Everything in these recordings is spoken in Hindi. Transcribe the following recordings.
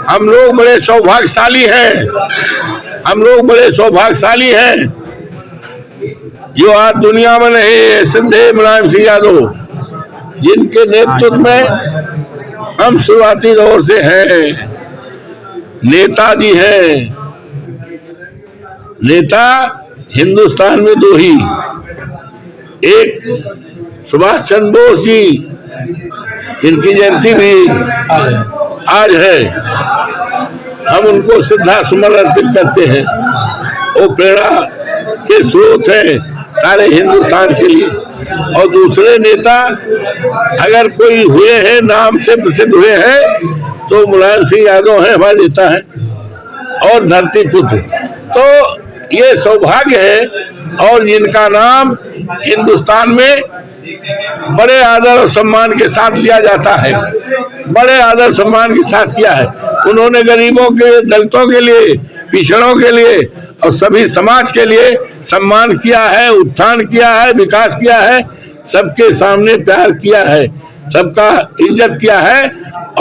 हम लोग बड़े सौभाग्यशाली हैं, हम लोग बड़े सौभाग्यशाली हैं जो आज दुनिया में नहीं है। श्रद्धेय मुलायम सिंह यादव जिनके नेतृत्व में हम शुरुआती दौर से हैं। नेताजी हैं, नेता हिंदुस्तान में दो ही, एक सुभाष चंद्र बोस जी जिनकी जयंती भी आज है, हम उनको श्रद्धा सुमन अर्पित करते हैं। वो प्रेरणा के स्रोत है सारे हिंदुस्तान के लिए। और दूसरे नेता अगर कोई हुए हैं, नाम से प्रसिद्ध हुए हैं, तो मुलायम सिंह यादव हैं, हमारे नेता हैं और धरती पुत्र। तो ये सौभाग्य है और जिनका नाम हिंदुस्तान में बड़े आदर और सम्मान के साथ लिया जाता है, बड़े आदर सम्मान के साथ किया है। उन्होंने गरीबों के, दलितों के लिए, पिछड़ों के लिए और सभी समाज के लिए सम्मान किया है, उत्थान किया है, विकास किया है, सबके सामने प्यार किया है, सबका इज्जत किया है।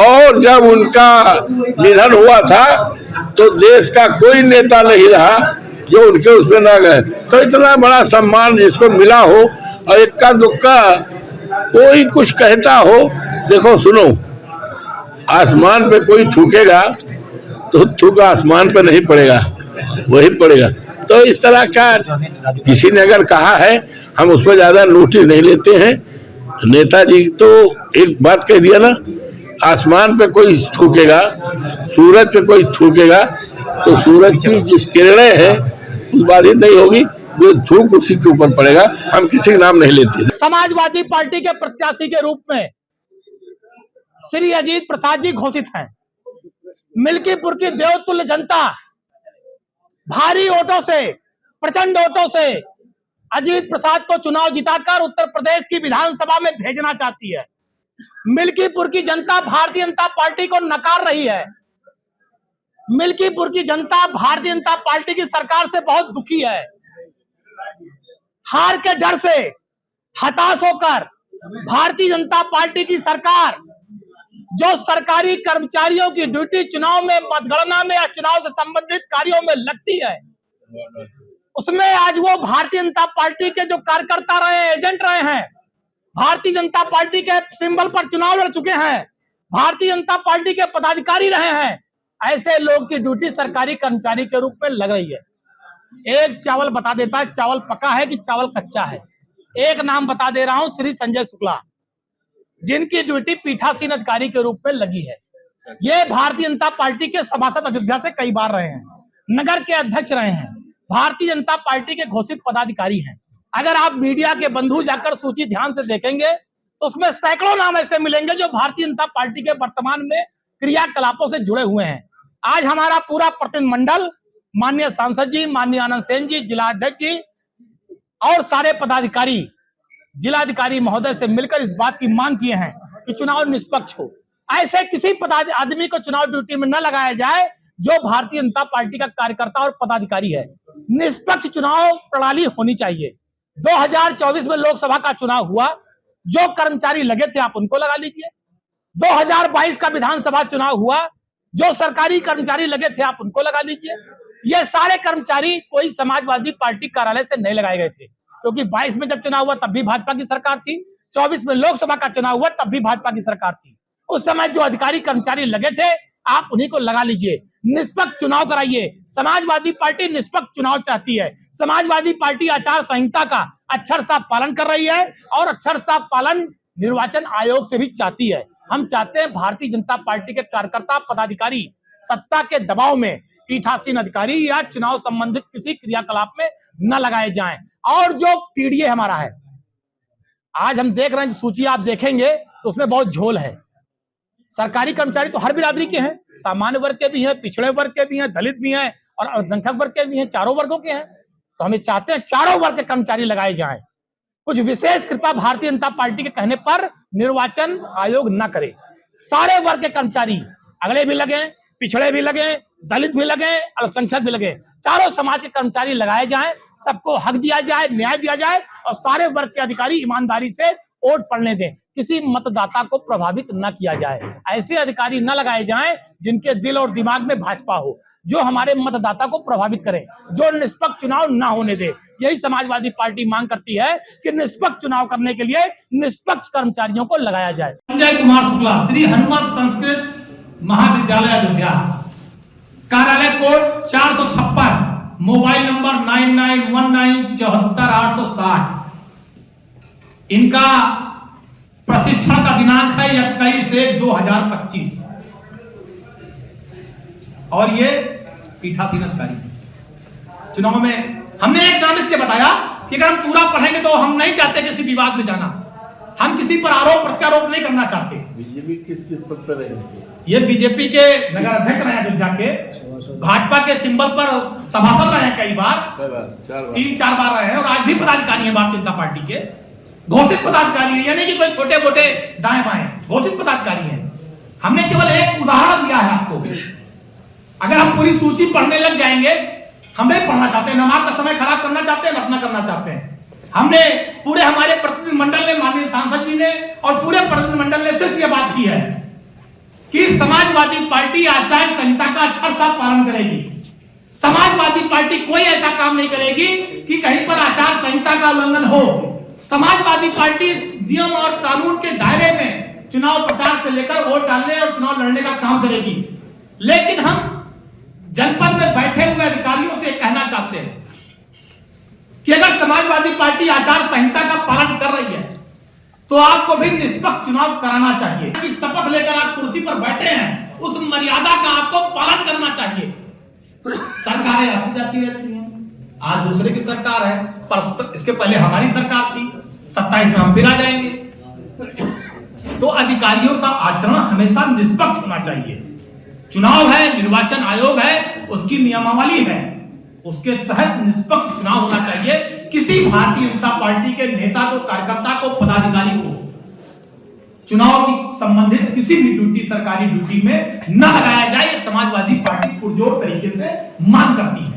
और जब उनका निधन हुआ था तो देश का कोई नेता नहीं रहा जो उनके उसमें ना गए। तो इतना बड़ा सम्मान जिसको मिला हो और इक्का दुक्का कोई कुछ कहता हो, देखो सुनो, आसमान पे कोई थूकेगा तो थूक आसमान पे नहीं पड़ेगा, वही पड़ेगा। तो इस तरह का किसी ने अगर कहा है, हम उस पर ज्यादा नोटिस नहीं लेते हैं। नेताजी तो एक बात कह दिया ना, आसमान पे कोई थूकेगा, सूरज पे कोई थूकेगा तो सूरज की जिस किरणें हैं उस बात ही नहीं होगी, जो थूक उसी के ऊपर पड़ेगा। हम किसी का नाम नहीं लेते। समाजवादी पार्टी के प्रत्याशी के रूप में श्री अजीत प्रसाद जी घोषित हैं। मिल्कीपुर की देवतुल्य जनता भारी वोटों से, प्रचंड वोटों से अजीत प्रसाद को चुनाव जिताकर उत्तर प्रदेश की विधानसभा में भेजना चाहती है। मिल्कीपुर की जनता भारतीय जनता पार्टी को नकार रही है। मिल्कीपुर की जनता भारतीय जनता पार्टी की सरकार से बहुत दुखी है। हार के डर से हताश होकर भारतीय जनता पार्टी की सरकार जो सरकारी कर्मचारियों की ड्यूटी चुनाव में, मतगणना में या चुनाव से संबंधित कार्यों में लगती है, उसमें आज वो भारतीय जनता पार्टी के जो कार्यकर्ता रहे, एजेंट रहे हैं, भारतीय जनता पार्टी के सिंबल पर चुनाव लड़ चुके हैं, भारतीय जनता पार्टी के पदाधिकारी रहे हैं, ऐसे लोग की ड्यूटी सरकारी कर्मचारी के रूप में लग रही है। एक चावल बता देता है चावल पका है कि चावल कच्चा है। एक नाम बता दे रहा हूं, श्री संजय शुक्ला, जिनकी ड्यूटी पीठासीन अधिकारी के रूप में लगी है। ये भारतीय जनता पार्टी के सभासद अयोध्या से कई बार रहे हैं, नगर के अध्यक्ष रहे हैं, भारतीय जनता पार्टी के घोषित पदाधिकारी हैं। अगर आप मीडिया के बंधु जाकर सूची ध्यान से देखेंगे तो उसमें सैकड़ों नाम ऐसे मिलेंगे जो भारतीय जनता पार्टी के वर्तमान में क्रियाकलापों से जुड़े हुए हैं। आज हमारा पूरा प्रतिनिधिमंडल, माननीय सांसद जी, माननीय आनंद सेन जी, जिलाध्यक्ष जी और सारे पदाधिकारी जिलाधिकारी महोदय से मिलकर इस बात की मांग किए हैं कि चुनाव निष्पक्ष हो। ऐसे किसी आदमी को चुनाव ड्यूटी में न लगाया जाए जो भारतीय जनता पार्टी का कार्यकर्ता और पदाधिकारी है। निष्पक्ष चुनाव प्रणाली होनी चाहिए। 2024 में लोकसभा का चुनाव हुआ, जो कर्मचारी लगे थे आप उनको लगा लीजिए। 2022 का विधानसभा चुनाव हुआ, जो सरकारी कर्मचारी लगे थे आप उनको लगा लीजिए। ये सारे कर्मचारी कोई समाजवादी पार्टी कार्यालय से नहीं लगाए गए थे, क्योंकि 22 में जब चुनाव हुआ तब भी भाजपा की सरकार थी, 24 में लोकसभा का चुनाव हुआ तब भी भाजपा की सरकार थी। उस समय जो अधिकारी कर्मचारी लगे थे आप उन्हीं को लगा लीजिए। निष्पक्ष चुनाव कराइए। समाजवादी पार्टी निष्पक्ष चुनाव चाहती है। समाजवादी पार्टी आचार संहिता का अक्षरशः पालन कर रही है और अक्षरशः पालन निर्वाचन आयोग से भी चाहती है। हम चाहते हैं भारतीय जनता पार्टी के कार्यकर्ता, पदाधिकारी सत्ता के दबाव में पीठासीन अधिकारी या चुनाव संबंधित किसी क्रियाकलाप में न लगाए जाएं। और जो पीडीए हमारा है, आज हम देख रहे हैं, सूची आप देखेंगे तो उसमें बहुत झोल है। सरकारी कर्मचारी तो हर बिरादरी के हैं, सामान्य वर्ग के भी हैं, पिछड़े वर्ग के भी हैं, दलित भी हैं और अल्पसंख्यक वर्ग के भी हैं, चारों वर्गों के हैं। तो हमें चाहते हैं चारों वर्ग के कर्मचारी लगाए जाएं। कुछ विशेष कृपा भारतीय जनता पार्टी के कहने पर निर्वाचन आयोग न करे। सारे वर्ग के कर्मचारी, अगले भी लगे, पिछड़े भी लगे, दलित भी लगे, अल्पसंख्यक भी लगे, चारों समाज के कर्मचारी लगाए जाएं। सबको हक दिया जाए, न्याय दिया जाए और सारे वर्ग के अधिकारी ईमानदारी से वोट पड़ने दें। किसी मतदाता को प्रभावित न किया जाए। ऐसे अधिकारी न लगाए जाएं जिनके दिल और दिमाग में भाजपा हो, जो हमारे मतदाता को प्रभावित करें, जो निष्पक्ष चुनाव ना होने दे। यही समाजवादी पार्टी मांग करती है कि निष्पक्ष चुनाव करने के लिए निष्पक्ष कर्मचारियों को लगाया जाए। संजय कुमार शुक्ला, श्री हनुमत संस्कृत महाविद्यालय अयोध्या, कार्यालय कोड 456, मोबाइल नंबर 9919748860। इनका प्रशिक्षण का दिनांक है 21/1/2025 और ये पीठासीन अधिकारी चुनाव में हमने एक नाम इसलिए बताया कि अगर हम पूरा पढ़ेंगे तो हम नहीं चाहते किसी विवाद में जाना, हम किसी पर आरोप प्रत्यारोप नहीं करना चाहते। बीजेपी किस पद पर रहेंगे? ये बीजेपी के नगर अध्यक्ष रहे अयोध्या के, भाजपा के सिंबल पर सभासद रहे हैं कई बार, 3-4 बार रहे हैं और आज भी पदाधिकारी हैं भारतीय जनता पार्टी के, घोषित पदाधिकारी हैं, यानी कि कोई छोटे मोटे दाएं बाएं, घोषित पदाधिकारी हैं। हमने केवल एक उदाहरण दिया है आपको। अगर हम पूरी सूची पढ़ने लग जाएंगे, हम नहीं पढ़ना चाहते, नमाज का समय खराब करना चाहते हैं, अपना करना चाहते हैं। हमने पूरे हमारे प्रतिनिधिमंडल ने, माननीय सांसद जी ने और पूरे प्रतिनिधिमंडल ने सिर्फ ये बात की है कि समाजवादी पार्टी आचार संहिता का अक्षर साफ पालन करेगी। समाजवादी पार्टी कोई ऐसा काम नहीं करेगी कि कहीं पर आचार संहिता का उल्लंघन हो। समाजवादी पार्टी नियम और कानून के दायरे में चुनाव प्रचार से लेकर वोट डालने और चुनाव लड़ने का काम करेगी। लेकिन हम जनपद में बैठे हुए अधिकारियों से कहना चाहते हैं कि अगर समाजवादी पार्टी आचार संहिता का पालन कर रही है तो आपको भी निष्पक्ष चुनाव कराना चाहिए। कि शपथ लेकर आप कुर्सी पर बैठे हैं, उस मर्यादा का आपको पालन करना चाहिए। सरकारें आती जाती रहती हैं, आज दूसरे की सरकार है, पर इसके पहले हमारी सरकार थी, 27 में हम फिर आ जाएंगे। तो अधिकारियों का आचरण हमेशा निष्पक्ष होना चाहिए। चुनाव है, निर्वाचन आयोग है, उसकी नियमावली है, उसके तहत निष्पक्ष चुनाव होना चाहिए। किसी भारतीय जनता पार्टी के नेता को, कार्यकर्ता को, पदाधिकारी को चुनाव की संबंधित किसी भी ड्यूटी, सरकारी ड्यूटी में न लगाया जाए। समाजवादी पार्टी पुरजोर तरीके से मांग करती है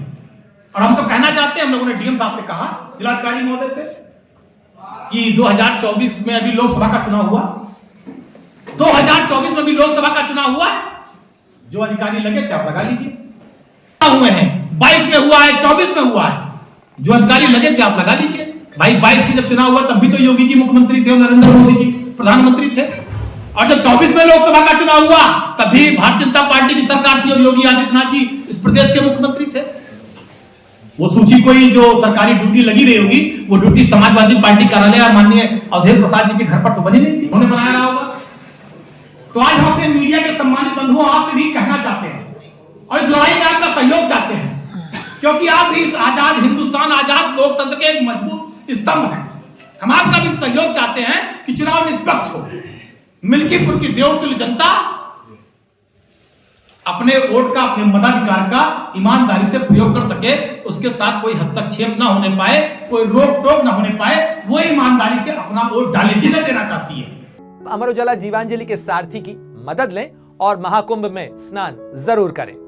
और हम तो कहना चाहते हैं, हम लोगों ने डीएम साहब से कहा, जिलाधिकारी महोदय से, कि 2024 में अभी लोकसभा का चुनाव हुआ, 2024 में भी लोकसभा का चुनाव हुआ, जो अधिकारी लगे थे आप लगा लीजिए, हुए हैं 22 में हुआ है, 24 में हुआ है, जो अधिकारी लगे थे आप लगा लीजिए। भाई 22 में जब चुनाव हुआ तब भी तो योगी जी मुख्यमंत्री थे और नरेंद्र मोदी जी प्रधानमंत्री थे, और जब 24 में लोकसभा का चुनाव हुआ तब भी भारतीय जनता पार्टी की सरकार थी और योगी आदित्यनाथ जी इस प्रदेश के मुख्यमंत्री थे। वो सूची कोई जो सरकारी ड्यूटी लगी रही होगी, वो ड्यूटी समाजवादी पार्टी कार्यालय और माननीय अवधेश प्रसाद जी के घर पर तो बनी नहीं थी, उन्होंने बनाया रहा होगा। तो आज हम अपने मीडिया के सम्मानित बंधुओं आपसे भी कहना चाहते हैं और इस लड़ाई में आपका सहयोग चाहते हैं, क्योंकि आप भी इस आजाद हिंदुस्तान, आजाद लोकतंत्र के एक मजबूत स्तंभ हैं। हम आपका भी सहयोग चाहते हैं कि चुनाव निष्पक्ष हो, मिल्कीपुर की देवतुल्य जनता अपने वोट का, अपने मताधिकार का ईमानदारी से प्रयोग कर सके, उसके साथ कोई हस्तक्षेप ना होने पाए, कोई रोक टोक ना होने पाए, वो ईमानदारी से अपना वोट डाले जिसे देना चाहती है। अमर उजाला जीवांजलि के सारथी की मदद लें और महाकुंभ में स्नान जरूर करें।